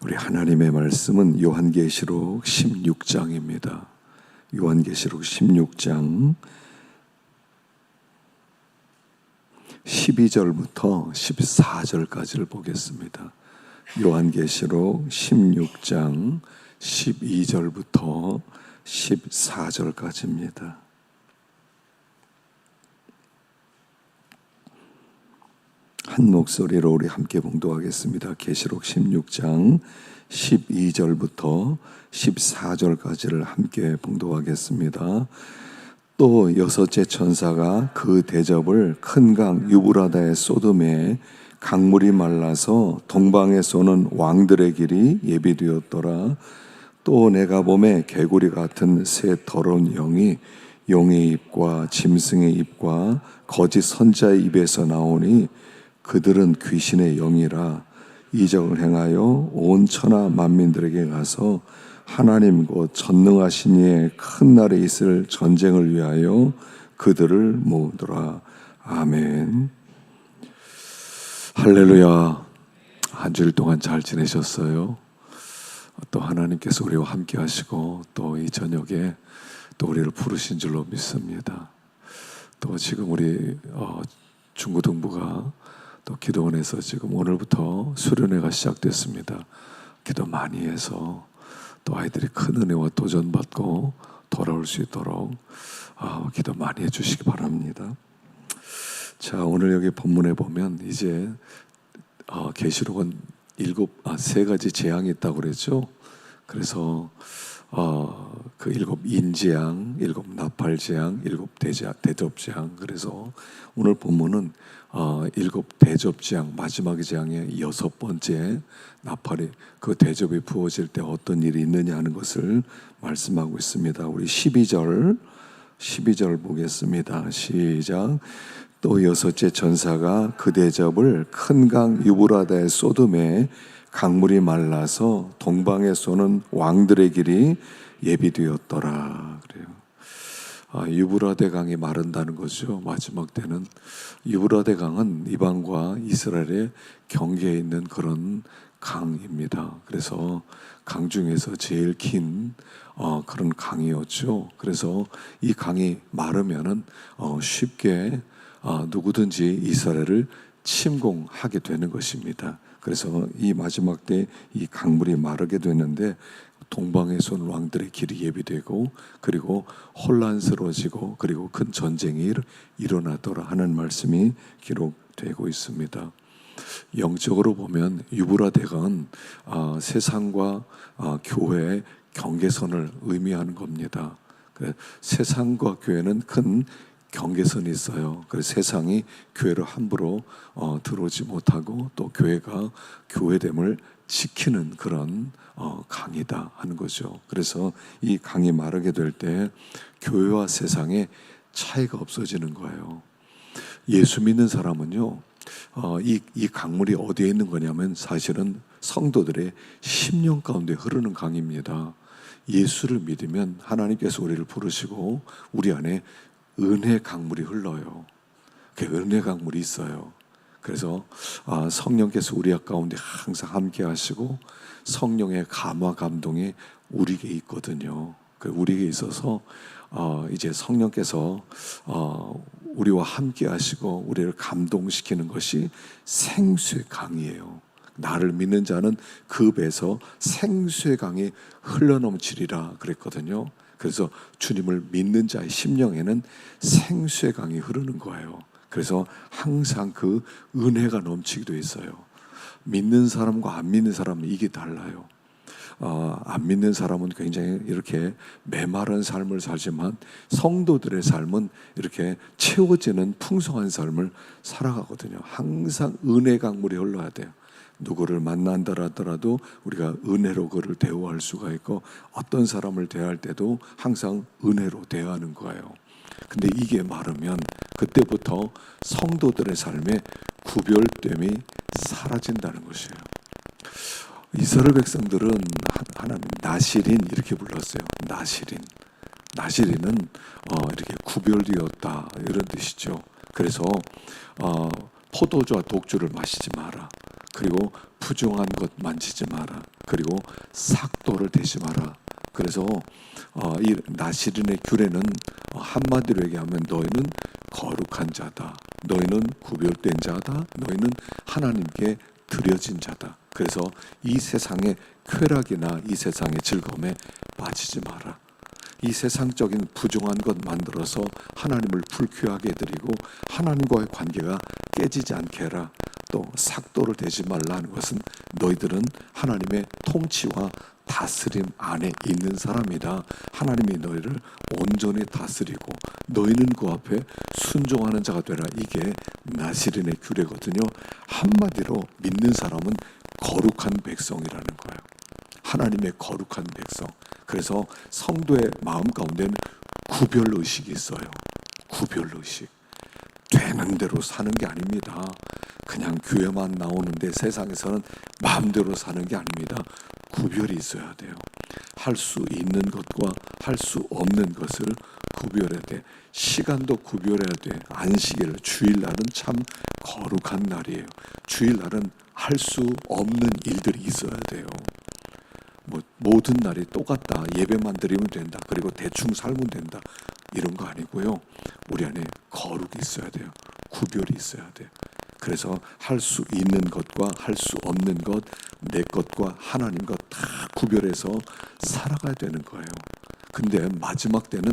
우리 하나님의 말씀은 요한계시록 16장입니다. 요한계시록 16장 12절부터 14절까지를 보겠습니다. 요한계시록 16장 12절부터 14절까지입니다. 한 목소리로 우리 함께 봉독하겠습니다. 계시록 16장 12절부터 14절까지를 함께 봉독하겠습니다. 또 여섯째 천사가 그 대접을 큰 강 유브라다의 소돔에 강물이 말라서 동방에 쏘는 왕들의 길이 예비되었더라. 또 내가 보매 개구리 같은 새 더러운 영이 용의 입과 짐승의 입과 거짓 선자의 입에서 나오니 그들은 귀신의 영이라. 이적을 행하여 온 천하 만민들에게 가서 하나님 곧 전능하신 이의 큰 날에 있을 전쟁을 위하여 그들을 모으더라. 아멘. 할렐루야. 한 주일 동안 잘 지내셨어요? 또 하나님께서 우리와 함께 하시고 또 이 저녁에 또 우리를 부르신 줄로 믿습니다. 또 지금 우리 중고등부가 또 기도원에서 지금 오늘부터 수련회가 시작됐습니다. 기도 많이 해서 또 아이들이 큰 은혜와 도전받고 돌아올 수 있도록 기도 많이 해주시기 바랍니다. 자, 오늘 여기 본문에 보면 이제 계시록은 세 가지 재앙이 있다고 그랬죠. 그래서 그 7 인재앙, 7 나팔재앙, 7 대접재앙. 그래서 오늘 본문은 7 대접재앙, 마지막의 재앙의 6번째 나팔이 그 대접이 부어질 때 어떤 일이 있느냐 하는 것을 말씀하고 있습니다. 우리 12절 보겠습니다. 시작. 또 여섯째 천사가 그 대접을 큰 강 유브라다의 소돔에 강물이 말라서 동방에 쏘는 왕들의 길이 예비되었더라. 그래요. 유브라데 강이 마른다는 거죠. 마지막 때는 유브라데 강은 이방과 이스라엘의 경계에 있는 그런 강입니다. 그래서 강 중에서 제일 긴 그런 강이었죠. 그래서 이 강이 마르면은 쉽게 누구든지 이스라엘을 침공하게 되는 것입니다. 그래서 이 마지막 때 이 강물이 마르게 되는데 동방에서 온 왕들의 길이 예비되고 그리고 혼란스러워지고 그리고 큰 전쟁이 일어나더라 하는 말씀이 기록되고 있습니다. 영적으로 보면 유브라데강은 세상과 교회의 경계선을 의미하는 겁니다. 세상과 교회는 큰 경계선이 있어요. 그래서 세상이 교회를 함부로 들어오지 못하고 또 교회가 교회됨을 지키는 그런 강이다 하는 거죠. 그래서 이 강이 마르게 될 때 교회와 세상의 차이가 없어지는 거예요. 예수 믿는 사람은요, 이 강물이 어디에 있는 거냐면 사실은 성도들의 심령 가운데 흐르는 강입니다. 예수를 믿으면 하나님께서 우리를 부르시고 우리 안에 은혜 강물이 흘러요. 그 은혜 강물이 있어요. 그래서 성령께서 우리 가운데 항상 함께 하시고 성령의 감화 감동이 우리에게 있거든요. 우리에게 있어서 이제 성령께서 우리와 함께 하시고 우리를 감동시키는 것이 생수의 강이에요. 나를 믿는 자는 그 배에서 생수의 강이 흘러넘치리라 그랬거든요. 그래서 주님을 믿는 자의 심령에는 생수의 강이 흐르는 거예요. 그래서 항상 그 은혜가 넘치기도 했어요. 믿는 사람과 안 믿는 사람은 이게 달라요. 안 믿는 사람은 굉장히 이렇게 메마른 삶을 살지만 성도들의 삶은 이렇게 채워지는 풍성한 삶을 살아가거든요. 항상 은혜 강물이 흘러야 돼요. 누구를 만난다라더라도 우리가 은혜로 그를 대우할 수가 있고 어떤 사람을 대할 때도 항상 은혜로 대하는 거예요. 근데 이게 마르면 그때부터 성도들의 삶에 구별됨이 사라진다는 것이에요. 이스라엘 백성들은 하나님 나시린 이렇게 불렀어요. 나시린은 이렇게 구별되었다 이런 뜻이죠. 그래서 포도주와 독주를 마시지 마라. 그리고 부정한 것 만지지 마라. 그리고 삭도를 대지 마라. 그래서 이 나시린의 규례는 한마디로 얘기하면 너희는 거룩한 자다. 너희는 구별된 자다. 너희는 하나님께 드려진 자다. 그래서 이 세상의 쾌락이나 이 세상의 즐거움에 빠지지 마라. 이 세상적인 부정한 것 만들어서 하나님을 불쾌하게 해드리고 하나님과의 관계가 깨지지 않게 해라. 또 삭도를 대지 말라는 것은 너희들은 하나님의 통치와 다스림 안에 있는 사람이다. 하나님이 너희를 온전히 다스리고 너희는 그 앞에 순종하는 자가 되라. 이게 나시린의 규례거든요. 한마디로 믿는 사람은 거룩한 백성이라는 거예요. 하나님의 거룩한 백성. 그래서 성도의 마음 가운데는 구별의식이 있어요. 구별의식. 되는 대로 사는 게 아닙니다. 그냥 교회만 나오는데 세상에서는 마음대로 사는 게 아닙니다. 구별이 있어야 돼요. 할 수 있는 것과 할 수 없는 것을 구별해야 돼. 시간도 구별해야 돼. 안식일, 주일날은 참 거룩한 날이에요. 주일날은 할 수 없는 일들이 있어야 돼요. 모든 날이 똑같다. 예배만 드리면 된다. 그리고 대충 살면 된다. 이런 거 아니고요. 우리 안에 거룩이 있어야 돼요. 구별이 있어야 돼요. 그래서 할 수 있는 것과 할 수 없는 것, 내 것과 하나님 것 다 구별해서 살아가야 되는 거예요. 근데 마지막 때는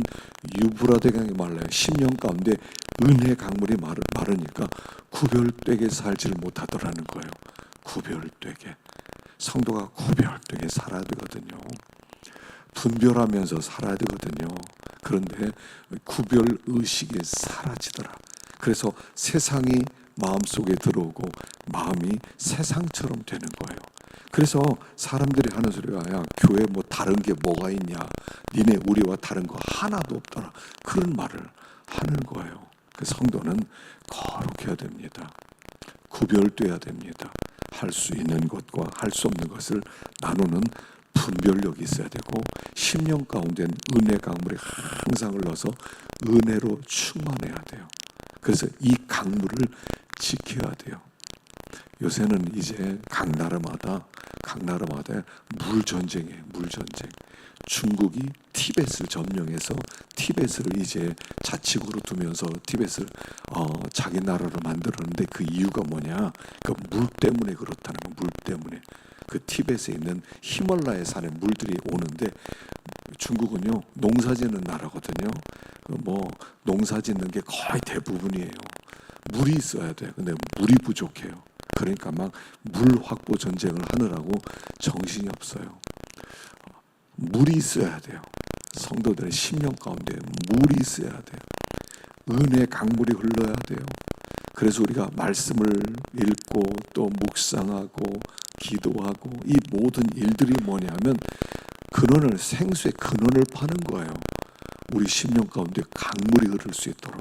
유브라데강이 말라요. 10년 가운데 은혜 강물이 마르니까 구별되게 살지를 못하더라는 거예요. 구별되게. 성도가 구별되게 살아야 되거든요. 분별하면서 살아야 되거든요. 그런데 구별의식이 사라지더라. 그래서 세상이 마음속에 들어오고 마음이 세상처럼 되는 거예요. 그래서 사람들이 하는 소리가 야 교회 뭐 다른 게 뭐가 있냐, 니네 우리와 다른 거 하나도 없더라, 그런 말을 하는 거예요. 그 성도는 거룩해야 됩니다. 구별돼야 됩니다. 할 수 있는 것과 할 수 없는 것을 나누는 분별력이 있어야 되고 10년 가운데는 은혜 강물에 항상 흘러서 은혜로 충만해야 돼요. 그래서 이 강물을 지켜야 돼요. 요새는 이제 각 나라마다 물 전쟁이에요. 물 전쟁. 중국이 티벳을 점령해서 티벳을 이제 자치구로 두면서 티벳을 자기 나라로 만들었는데 그 이유가 뭐냐? 그 물 때문에 그렇다는 거예요. 물 때문에. 그 티벳에 있는 히말라야 산에 물들이 오는데 중국은요 농사짓는 나라거든요. 농사 짓는 게 거의 대부분이에요. 물이 있어야 돼요. 근데 물이 부족해요. 그러니까 막 물 확보 전쟁을 하느라고 정신이 없어요. 물이 있어야 돼요. 성도들의 10년 가운데 물이 있어야 돼요. 은혜 강물이 흘러야 돼요. 그래서 우리가 말씀을 읽고 또 묵상하고 기도하고 이 모든 일들이 뭐냐면 근원을, 생수의 근원을 파는 거예요. 우리 10년 가운데 강물이 흐를 수 있도록.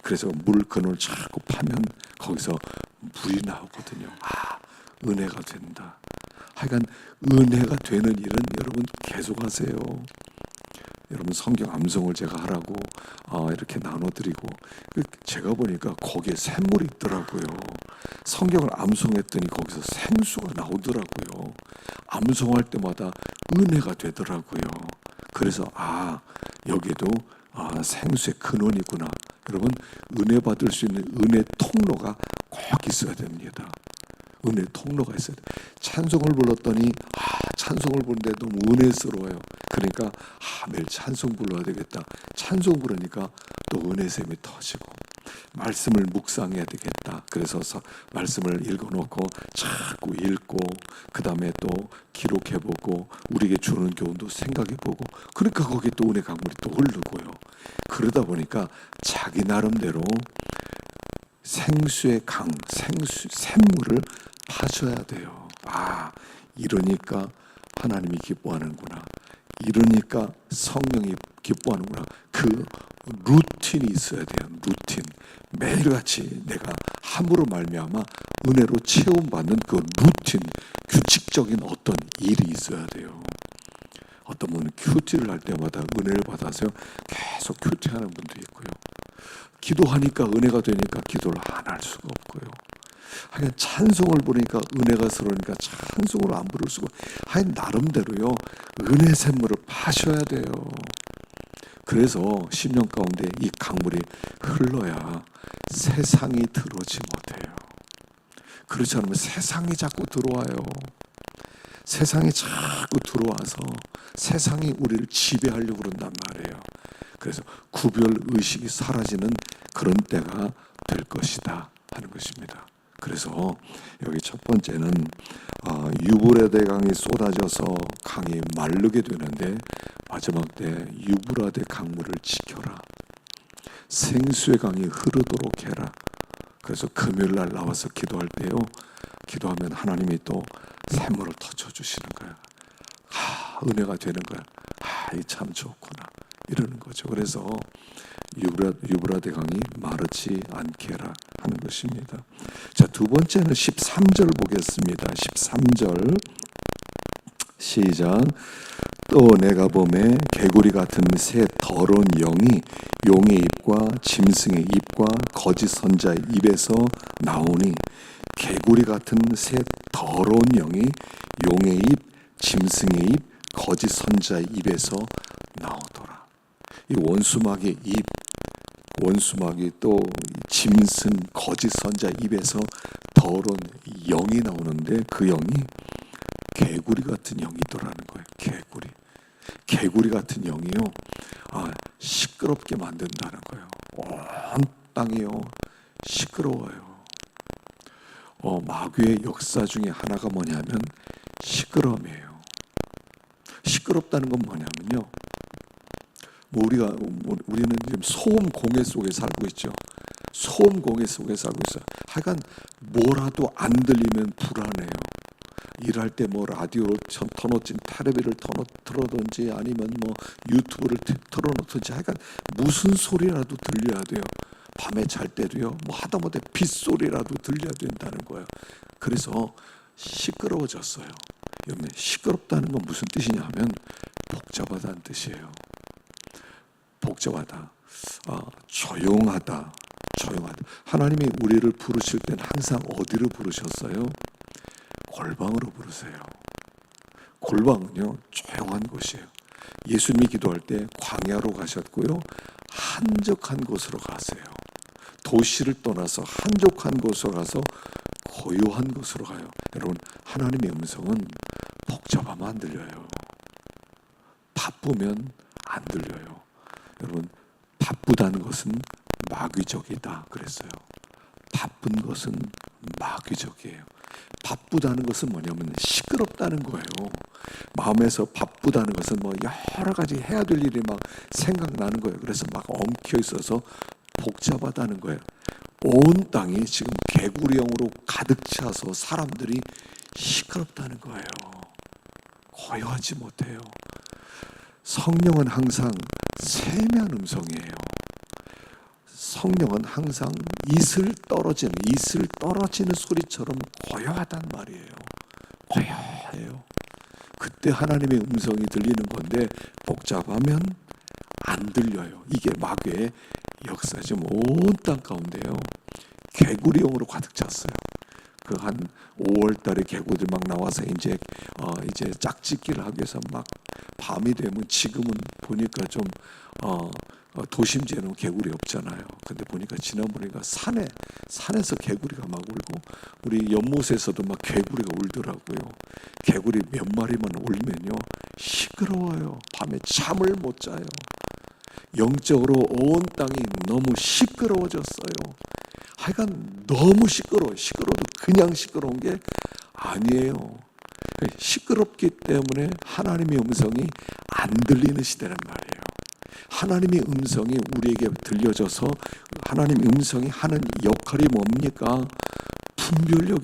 그래서 물 근원을 자꾸 파면 거기서 물이 나오거든요. 은혜가 된다. 하여간 은혜가 되는 일은 여러분 계속하세요. 여러분 성경 암송을 제가 하라고 이렇게 나눠드리고 제가 보니까 거기에 샘물이 있더라고요. 성경을 암송했더니 거기서 생수가 나오더라고요. 암송할 때마다 은혜가 되더라고요. 그래서 여기도 생수의 근원이구나. 여러분 은혜 받을 수 있는 은혜 통로가 꼭 있어야 됩니다. 은혜 통로가 있어야 돼요. 찬송을 불렀더니 찬송을 부르는데 너무 은혜스러워요. 그러니까 매일 찬송 불러야 되겠다. 찬송 부르니까 또 은혜샘이 터지고 말씀을 묵상해야 되겠다. 그래서 말씀을 읽어놓고 자꾸 읽고 그 다음에 또 기록해보고 우리에게 주는 교훈도 생각해보고 그러니까 거기에 또 은혜 강물이 또 흐르고요. 그러다 보니까 자기 나름대로 생수의 강, 샘물을 파셔야 돼요. 이러니까 하나님이 기뻐하는구나. 이러니까 성령이 기뻐하는구나. 그 루틴이 있어야 돼요. 루틴. 매일같이 내가 함으로 말미암아 은혜로 체험받는 그 루틴, 규칙적인 어떤 일이 있어야 돼요. 어떤 분은 큐티를 할 때마다 은혜를 받아서 계속 큐티하는 분도 있고요. 기도하니까 은혜가 되니까 기도를 안 할 수가 없고요. 하여간 찬송을 부르니까 은혜가 스러우니까 찬송으로 안 부를 수가. 하여간 나름대로요 은혜 샘물을 파셔야 돼요. 그래서 10년 가운데 이 강물이 흘러야 세상이 들어오지 못해요. 그렇지 않으면 세상이 자꾸 들어와요. 세상이 자꾸 들어와서 세상이 우리를 지배하려고 그런단 말이에요. 그래서 구별의식이 사라지는 그런 때가 될 것이다 하는 것입니다. 그래서 여기 첫 번째는 유브라데 강이 쏟아져서 강이 마르게 되는데 마지막 때 유브라데 강물을 지켜라. 생수의 강이 흐르도록 해라. 그래서 금요일날 나와서 기도할 때요, 기도하면 하나님이 또 샘물을 터쳐주시는 거예요. 은혜가 되는 거야. 이 참 좋구나 이러는 거죠. 그래서 유브라데 강이 마르지 않게 해라 하는 것입니다. 자, 두 번째는 13절 보겠습니다. 13절 시작. 또 내가 보매 개구리 같은 새 더러운 영이 용의 입과 짐승의 입과 거짓 선자의 입에서 나오니, 개구리 같은 새 더러운 영이 용의 입, 짐승의 입, 거짓 선자의 입에서 나오더라. 이 원수막의 입, 원수막이 또 짐승, 거짓 선자의 입에서 더러운 영이 나오는데 그 영이 개구리 같은 영이더라는 거예요. 개구리 같은 영이요, 시끄럽게 만든다는 거예요. 온 땅이요 시끄러워요. 마귀의 역사 중에 하나가 뭐냐면 시끄러움이에요. 시끄럽다는 건 뭐냐면요, 우리는 지금 소음 공해 속에 살고 있죠. 소음 공해 속에 살고 있어요. 하여간 뭐라도 안 들리면 불안해요. 일할 때 뭐 라디오를 터놓든지 텔레비를 틀어놓든지 아니면 뭐 유튜브를 틀어놓든지 하여간 무슨 소리라도 들려야 돼요. 밤에 잘 때도요, 뭐 하다못해 빗소리라도 들려야 된다는 거예요. 그래서 시끄러워졌어요. 여러분, 시끄럽다는 건 무슨 뜻이냐 하면 복잡하다는 뜻이에요. 복잡하다, 조용하다. 하나님이 우리를 부르실 때는 항상 어디로 부르셨어요? 골방으로 부르세요. 골방은요 조용한 곳이에요. 예수님이 기도할 때 광야로 가셨고요, 한적한 곳으로 가세요. 도시를 떠나서 한적한 곳으로 가서 고요한 곳으로 가요. 여러분, 하나님의 음성은 복잡하면 안 들려요. 바쁘면 안 들려요. 여러분, 바쁘다는 것은 마귀적이다 그랬어요. 바쁜 것은 마귀적이에요. 바쁘다는 것은 뭐냐면 시끄럽다는 거예요. 마음에서 바쁘다는 것은 뭐 여러 가지 해야 될 일이 막 생각나는 거예요. 그래서 막 엉켜 있어서 복잡하다는 거예요. 온 땅이 지금 개구리형으로 가득 차서 사람들이 시끄럽다는 거예요. 고요하지 못해요. 성령은 항상 세미한 음성이에요. 성령은 항상 이슬 떨어지는 소리처럼 고요하단 말이에요. 고요해요. 그때 하나님의 음성이 들리는 건데 복잡하면 안 들려요. 이게 마귀의 역사. 지금 온 땅 가운데요 개구리용으로 가득 찼어요. 그 한 5월 달에 개구리들 막 나와서 이제 짝짓기를 하기 위해서 막 밤이 되면, 지금은 보니까 좀 도심지에는 개구리 없잖아요. 근데 보니까 지난번에가 산에서 개구리가 막 울고, 우리 연못에서도 막 개구리가 울더라고요. 개구리 몇 마리만 울면요 시끄러워요. 밤에 잠을 못 자요. 영적으로 온 땅이 너무 시끄러워졌어요. 하여간 너무 시끄러워도 그냥 시끄러운 게 아니에요. 시끄럽기 때문에 하나님의 음성이 안 들리는 시대란 말이에요. 하나님의 음성이 우리에게 들려져서, 하나님 음성이 하는 역할이 뭡니까? 분별력.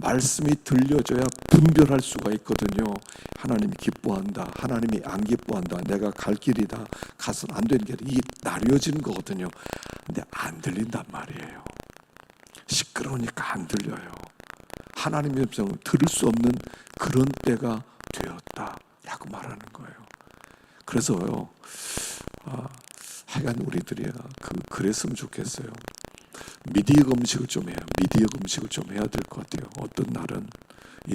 말씀이 들려져야 분별할 수가 있거든요. 하나님이 기뻐한다, 하나님이 안 기뻐한다, 내가 갈 길이다, 가서는 안 되는 게 이게 나뉘어지는 거거든요. 근데 안 들린단 말이에요. 시끄러우니까 안 들려요. 하나님의 음성을 들을 수 없는 그런 때가 되었다라고 말하는 거예요. 그래서요, 하여간 우리들이 그랬으면 좋겠어요. 미디어 음식을 좀 해요. 미디어 음식을 좀 해야 될 것 같아요. 어떤 날은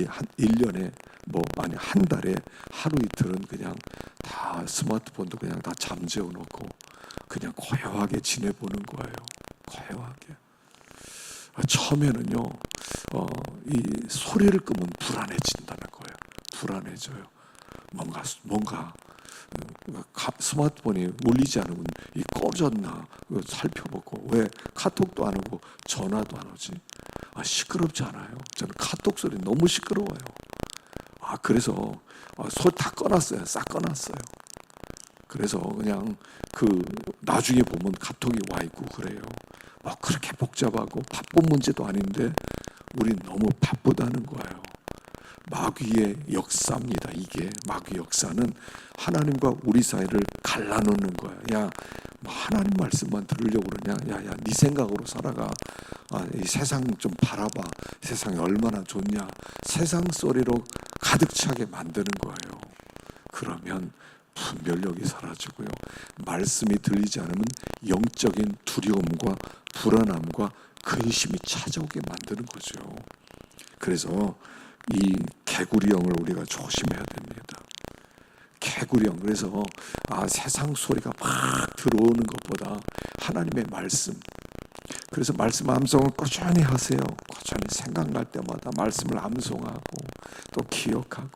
한 1년에 아니 한 달에 하루 이틀은 그냥 다 스마트폰도 그냥 다 잠재워 놓고 그냥 고요하게 지내보는 거예요. 고요하게. 처음에는요, 이 소리를 끄면 불안해진다는 거예요. 불안해져요. 뭔가 스마트폰이 울리지 않으면 꺼졌나 살펴보고, 왜 카톡도 안 오고 전화도 안 오지? 시끄럽지 않아요? 저는 카톡 소리 너무 시끄러워요. 그래서 소리 다 꺼놨어요. 싹 꺼놨어요. 그래서 그냥 나중에 보면 카톡이 와 있고 그래요. 그렇게 복잡하고 바쁜 문제도 아닌데 우린 너무 바쁘다는 거예요. 마귀의 역사입니다. 이게 마귀 역사는 하나님과 우리 사이를 갈라놓는 거야. 하나님 말씀만 들으려고 그러냐? 네 생각으로 살아가. 이 세상 좀 바라봐. 세상이 얼마나 좋냐? 세상 소리로 가득 차게 만드는 거예요. 그러면 분별력이 사라지고요. 말씀이 들리지 않으면 영적인 두려움과 불안함과 근심이 찾아오게 만드는 거죠. 그래서 이 개구리형을 우리가 조심해야 됩니다. 개구리형. 그래서 세상 소리가 막 들어오는 것보다 하나님의 말씀. 그래서 말씀 암송을 꾸준히 하세요. 꾸준히 생각날 때마다 말씀을 암송하고 또 기억하고,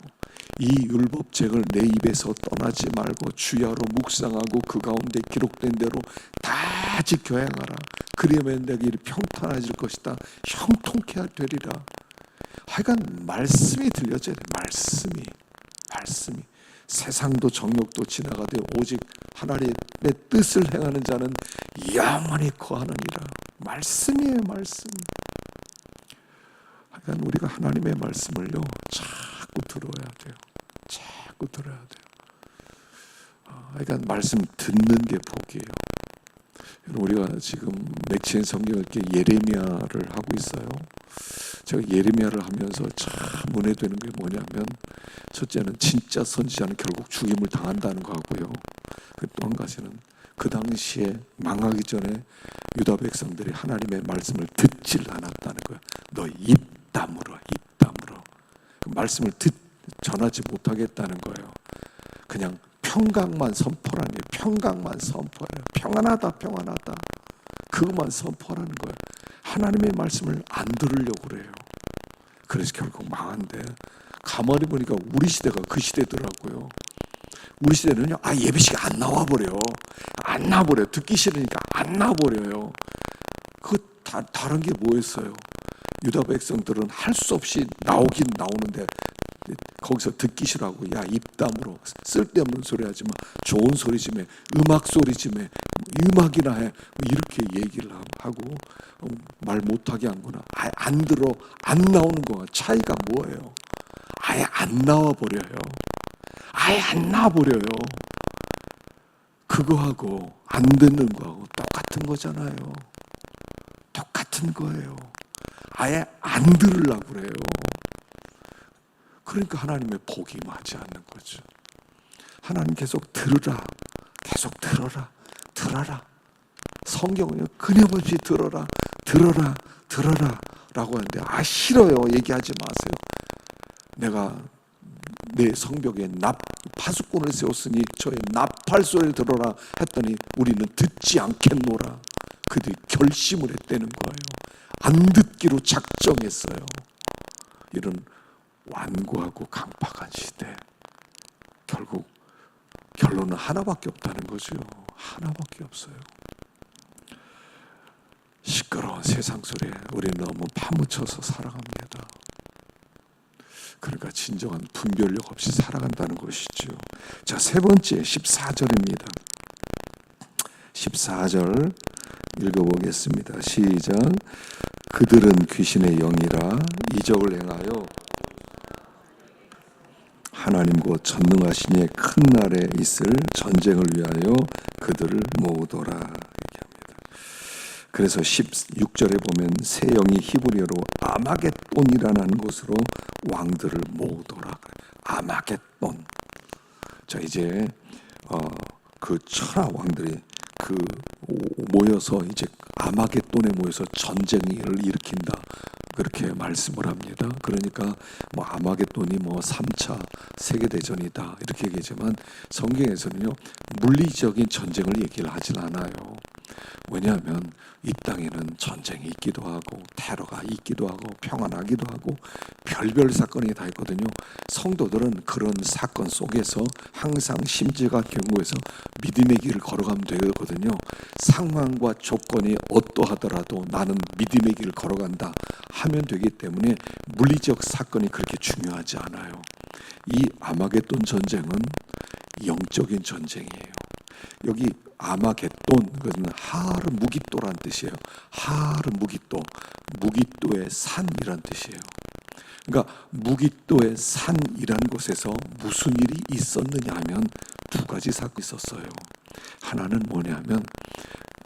이 율법책을 내 입에서 떠나지 말고 주야로 묵상하고 그 가운데 기록된 대로 다 지켜 행하라. 그러면 내게 평탄해질 것이다. 형통케 되리라. 하여간 말씀이 들려져야 돼. 말씀이 세상도 정욕도 지나가되 오직 하나님의 뜻을 행하는 자는 영원히 거하느니라. 말씀이에요. 말씀. 하여간 우리가 하나님의 말씀을요 자꾸 들어야 돼요. 자꾸 들어야 돼요. 하여간 말씀 듣는 게 복이에요. 우리가 지금 맺힌 성경을 이렇게 예레미야를 하고 있어요. 제가 예레미야를 하면서 참 문외되는 게 뭐냐면, 첫째는 진짜 선지자는 결국 죽임을 당한다는 거 같고요. 또 한 가지는 그 당시에 망하기 전에 유다 백성들이 하나님의 말씀을 듣질 않았다는 거예요. 너 입 다물어. 그 말씀을 전하지 못하겠다는 거예요. 그냥 평강만 선포라니. 평강만 선포해요. 평안하다. 그것만 선포하는 거예요. 하나님의 말씀을 안 들으려고 그래요. 그래서 결국 망한데, 가만히 보니까 우리 시대가 그 시대더라고요. 우리 시대는요, 예배시가 안 나와버려. 듣기 싫으니까 안 나와버려요. 다른 게 뭐였어요? 유다 백성들은 할 수 없이 나오긴 나오는데 거기서 듣기 싫어하고, 입 다물어. 쓸데없는 소리 하지 마. 좋은 소리 좀 해. 음악 소리 좀 해. 음악이나 해. 이렇게 얘기를 하고 말 못하게 한거나 아예 안 들어. 안 나오는 거야. 차이가 뭐예요? 아예 안 나와버려요. 그거하고 안 듣는 거하고 똑같은 거잖아요. 똑같은 거예요. 아예 안 들으려고 그래요. 그러니까 하나님의 복이 임하지 않는 거죠. 하나님 계속 들으라. 성경은요, 끊임없이 들어라 라고 하는데, 싫어요. 얘기하지 마세요. 내가 내 성벽에 파수꾼을 세웠으니 저의 나팔 소리를 들어라 했더니 우리는 듣지 않겠노라. 그들이 결심을 했다는 거예요. 안 듣기로 작정했어요. 이런 완고하고 강팍한 시대, 결국 결론은 하나밖에 없다는 거죠. 하나밖에 없어요. 시끄러운 세상 소리에 우리는 너무 파묻혀서 살아갑니다. 그러니까 진정한 분별력 없이 살아간다는 것이죠. 자, 세 번째 14절입니다. 14절 읽어보겠습니다. 시작. 그들은 귀신의 영이라 이적을 행하여 하나님과 전능하신 이의 큰 날에 있을 전쟁을 위하여 그들을 모으더라 얘기합니다. 그래서 16절에 보면 새 영이 히브리어로 아마겟돈이라는 곳으로 왕들을 모으더라. 아마겟돈. 자, 이제 그 천하 왕들이 그 모여서 이제 아마겟돈에 모여서 전쟁을 일으킨다, 그렇게 말씀을 합니다. 그러니까 뭐 아마겟돈이 뭐 3차 세계대전이다 이렇게 얘기하지만 성경에서는요 물리적인 전쟁을 얘기를 하진 않아요. 왜냐하면 이 땅에는 전쟁이 있기도 하고 테러가 있기도 하고 평안하기도 하고 별별 사건이 다 있거든요. 성도들은 그런 사건 속에서 항상 심지가 견고해서 믿음의 길을 걸어가면 되거든요. 상황과 조건이 어떠하더라도 나는 믿음의 길을 걸어간다 하면 되기 때문에 물리적 사건이 그렇게 중요하지 않아요. 이 아마겟돈 전쟁은 영적인 전쟁이에요. 여기 아마겟돈, 그것은 하르 무기또란 뜻이에요. 하르 무기또, 무기또의 산이란 뜻이에요. 그러니까 무기또의 산이란 곳에서 무슨 일이 있었느냐 하면 두 가지 사건이 있었어요. 하나는 뭐냐면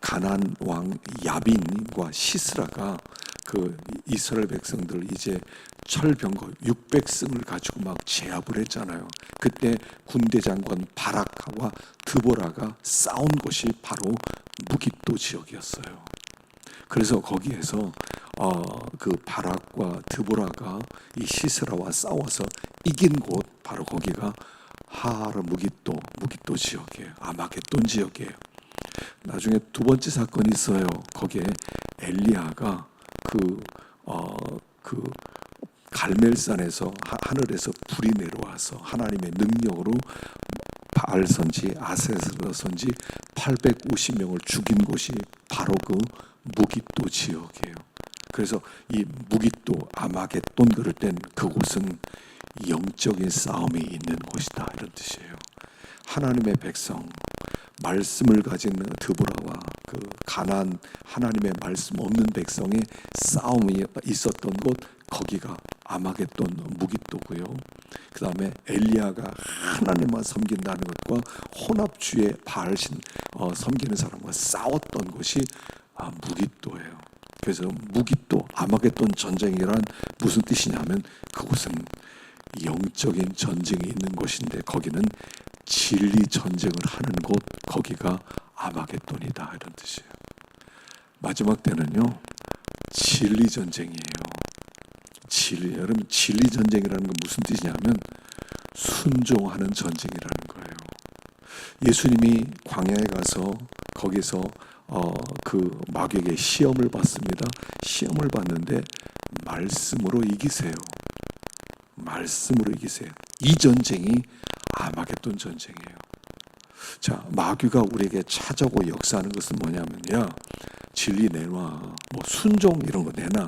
가나안 왕 야빈과 시스라가 그 이스라엘 백성들 이제 철병거 600승을 가지고 막 제압을 했잖아요. 그때 군대 장관 바락과 드보라가 싸운 곳이 바로 무기또 지역이었어요. 그래서 거기에서 그 바락과 드보라가 이 시스라와 싸워서 이긴 곳 바로 거기가 하르 무기또 지역이에요. 아마겟돈 지역이에요. 나중에 두 번째 사건이 있어요. 거기에 엘리야가 그 갈멜산에서 하늘에서 불이 내려와서 하나님의 능력으로 바알 선지, 아세르 선지 850명을 죽인 곳이 바로 그 무기또 지역이에요. 그래서 이 무기또 아마겟돈 그럴 땐 그곳은 영적인 싸움이 있는 곳이다 이런 뜻이에요. 하나님의 백성, 말씀을 가진 드보라와 그 가나안 하나님의 말씀 없는 백성의 싸움이 있었던 곳, 거기가 아마겟돈 무기또고요. 그 다음에 엘리야가 하나님만 섬긴다는 것과 혼합주의 바알신 섬기는 사람과 싸웠던 곳이 무기또예요. 그래서 무기또 아마겟돈 전쟁이란 무슨 뜻이냐면 그곳은 영적인 전쟁이 있는 곳인데 거기는 진리 전쟁을 하는 곳, 거기가 아마겟돈이다 이런 뜻이에요. 마지막 때는요 진리 전쟁이에요. 여러분 진리 전쟁이라는 건 무슨 뜻이냐면 순종하는 전쟁이라는 거예요. 예수님이 광야에 가서 거기서 그 마귀에게 시험을 받습니다. 시험을 받는데 말씀으로 이기세요. 말씀으로 이기세요. 이 전쟁이 아마겟돈 전쟁이에요. 자, 마귀가 우리에게 찾아오고 역사하는 것은 뭐냐면요, 진리 내놔, 뭐 순종 이런 거 내놔.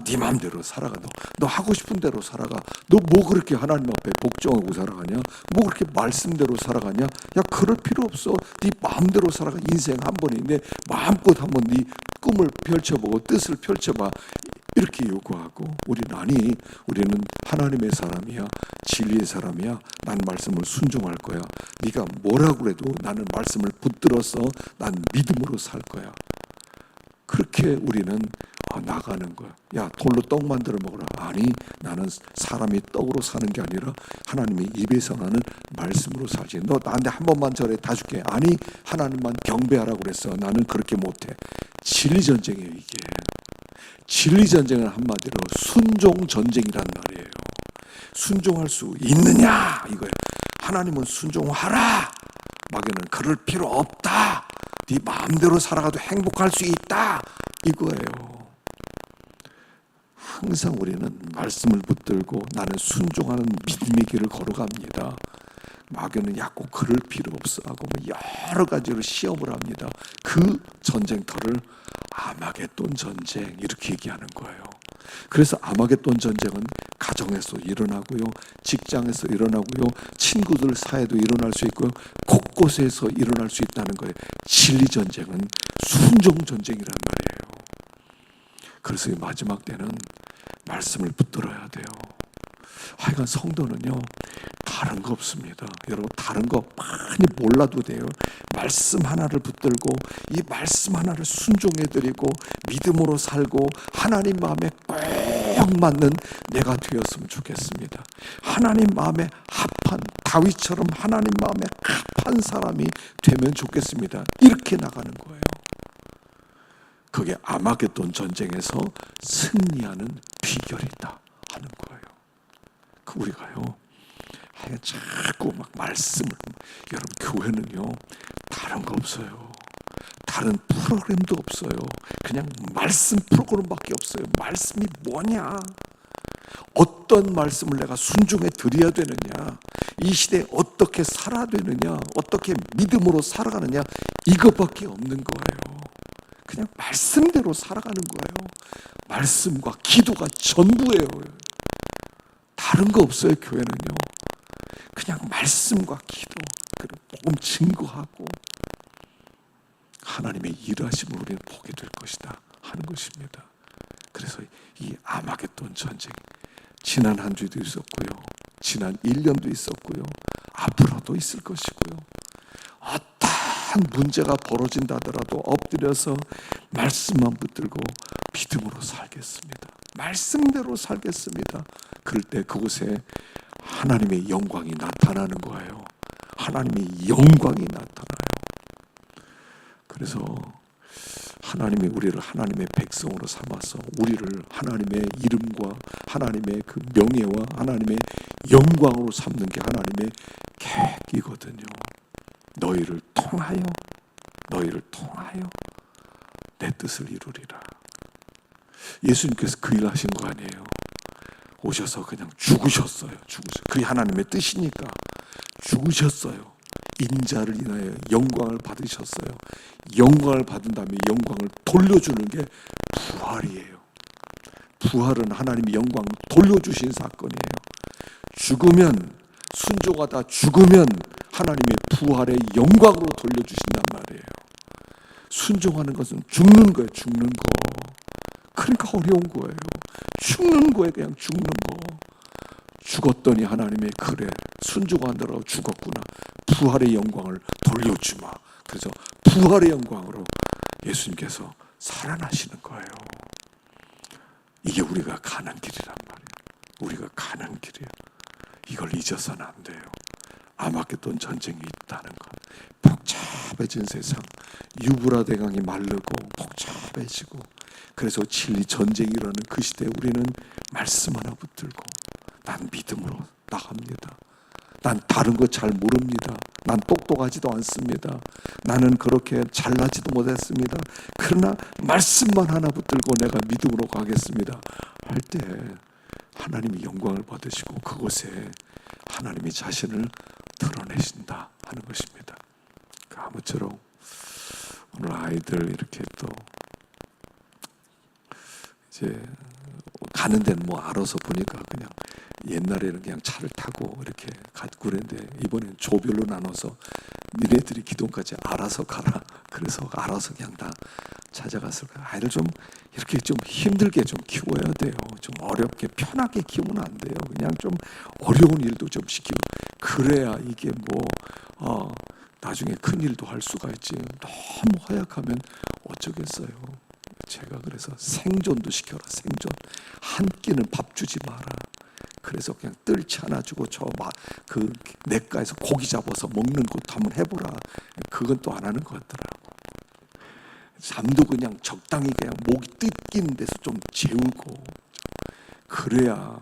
네 마음대로 살아가. 너 하고 싶은 대로 살아가. 너 뭐 그렇게 하나님 앞에 복종하고 살아가냐? 뭐 그렇게 말씀대로 살아가냐? 야, 그럴 필요 없어. 네 마음대로 살아가. 인생 한 번인데 마음껏 한번 네 꿈을 펼쳐보고 뜻을 펼쳐봐. 이렇게 요구하고 우리는 하나님의 사람이야, 진리의 사람이야. 난 말씀을 순종할 거야. 네가 뭐라고 해도 나는 말씀을 붙들어서 난 믿음으로 살 거야. 그렇게 우리는 나가는 거야. 야, 돌로 떡 만들어 먹어라. 아니, 나는 사람이 떡으로 사는 게 아니라 하나님의 입에서 나는 말씀으로 살지. 너 나한테 한 번만 절해 다 줄게. 아니, 하나님만 경배하라고 그랬어. 나는 그렇게 못해. 진리 전쟁이에요, 이게. 진리 전쟁은 한마디로 순종 전쟁이란 말이에요. 순종할 수 있느냐 이거예요. 하나님은 순종하라. 마귀는 그럴 필요 없다. 네 마음대로 살아가도 행복할 수 있다 이거예요. 항상 우리는 말씀을 붙들고 나는 순종하는 믿음의 길을 걸어갑니다. 마귀는 꼭 그럴 필요 없어 하고 여러 가지로 시험을 합니다. 그 전쟁터를 아마겟돈 전쟁 이렇게 얘기하는 거예요. 그래서 아마겟돈 전쟁은 가정에서 일어나고요, 직장에서 일어나고요, 친구들 사이에도 일어날 수 있고요, 곳곳에서 일어날 수 있다는 거예요. 진리 전쟁은 순종 전쟁이란 말이에요. 그래서 이 마지막 때는 말씀을 붙들어야 돼요. 하여간 성도는요 다른 거 없습니다. 여러분 다른 거 많이 몰라도 돼요. 말씀 하나를 붙들고 이 말씀 하나를 순종해드리고 믿음으로 살고 하나님 마음에 꼭 맞는 내가 되었으면 좋겠습니다. 하나님 마음에 합한 다윗처럼 하나님 마음에 합한 사람이 되면 좋겠습니다. 이렇게 나가는 거예요. 그게 아마겟돈 전쟁에서 승리하는 비결이 있다 하는 거예요. 그 우리가요, 자꾸 막 말씀을, 여러분 교회는요 다른 거 없어요. 다른 프로그램도 없어요. 그냥 말씀 프로그램밖에 없어요. 말씀이 뭐냐? 어떤 말씀을 내가 순종해 드려야 되느냐? 이 시대에 어떻게 살아야 되느냐? 어떻게 믿음으로 살아가느냐? 이것밖에 없는 거예요. 그냥 말씀대로 살아가는 거예요. 말씀과 기도가 전부예요. 다른 거 없어요. 교회는요 그냥 말씀과 기도, 그리고 복음 증거하고 하나님의 일하심을 우리는 보게 될 것이다 하는 것입니다. 그래서 이 아마겟돈 전쟁, 지난 한 주도 있었고요, 지난 1년도 있었고요, 앞으로도 있을 것이고요. 어떠한 문제가 벌어진다 하더라도 엎드려서 말씀만 붙들고 믿음으로 살겠습니다. 말씀대로 살겠습니다. 그럴 때 그곳에 하나님의 영광이 나타나는 거예요. 하나님의 영광이 나타나요. 그래서 하나님이 우리를 하나님의 백성으로 삼아서 우리를 하나님의 이름과 하나님의 그 명예와 하나님의 영광으로 삼는 게 하나님의 계획이거든요. 너희를 통하여 내 뜻을 이루리라. 예수님께서 그 일을 하신 거 아니에요. 오셔서 그냥 죽으셨어요. 그게 하나님의 뜻이니까 죽으셨어요. 인자를 인하여 영광을 받으셨어요. 영광을 받은 다음에 영광을 돌려주는 게 부활이에요. 부활은 하나님의 영광을 돌려주신 사건이에요. 죽으면, 순종하다 죽으면 하나님의 부활의 영광으로 돌려주신단 말이에요. 순종하는 것은 죽는 거예요. 죽는 거. 그러니까 어려운 거예요. 죽는 거에 그냥 죽는 거. 죽었더니 하나님의 그래 순종하느라고 죽었구나. 부활의 영광을 돌려주마. 그래서 부활의 영광으로 예수님께서 살아나시는 거예요. 이게 우리가 가는 길이란 말이에요. 우리가 가는 길이에요. 이걸 잊어서는 안 돼요. 아마겟돈 전쟁이 있다는 것. 복잡해진 세상, 유브라데 강이 마르고 복잡해지고, 그래서 진리 전쟁이 일어나는 그 시대에 우리는 말씀 하나 붙들고, 난 믿음으로 나갑니다. 난 다른 거 잘 모릅니다. 난 똑똑하지도 않습니다. 나는 그렇게 잘나지도 못했습니다. 그러나 말씀만 하나 붙들고 내가 믿음으로 가겠습니다 할 때 하나님이 영광을 받으시고 그곳에 하나님이 자신을 드러내신다 하는 것입니다. 아무쪼록 오늘 아이들 이렇게 또 이제 가는 데는 뭐 알아서 보니까 그냥 옛날에는 그냥 차를 타고 이렇게 갔고 그랬는데 이번엔 조별로 나눠서 니네들이 기도까지 알아서 가라. 그래서 알아서 그냥 다 찾아갔을 거예요. 아이를 좀 이렇게 좀 힘들게 좀 키워야 돼요. 좀 어렵게 편하게 키우면 안 돼요. 그냥 좀 어려운 일도 좀 시키고 그래야 이게 뭐 나중에 큰 일도 할 수가 있지. 너무 허약하면 어쩌겠어요. 제가 그래서 생존도 시켜라. 생존. 한 끼는 밥 주지 마라. 그래서 그냥 뜰채 하나 주고 그 냇가에서 고기 잡아서 먹는 것도 한번 해보라. 그건 또 안 하는 것 같더라고. 잠도 그냥 적당히 그냥 목이 뜯기는 데서 좀 재우고 그래야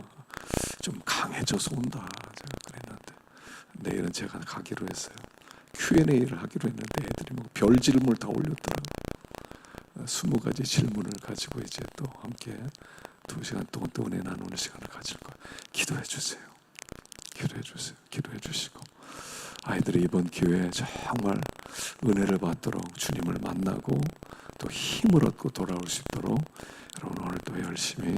좀 강해져서 온다. 제가 그랬는데 내일은 제가 가기로 했어요. Q&A를 하기로 했는데 애들이 뭐 별 질문을 다 올렸더라고요. 20가지 질문을 가지고 이제 또 함께 2시간 동안 또 은혜 나누는 시간을 가질 거예요. 기도해 주세요. 기도해 주세요. 기도해 주시고 아이들이 이번 기회에 정말 은혜를 받도록 주님을 만나고 또 힘을 얻고 돌아올 수 있도록 여러분 오늘도 열심히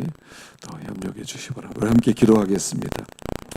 더 협력해 주시기 바랍니다. 우리 함께 기도하겠습니다.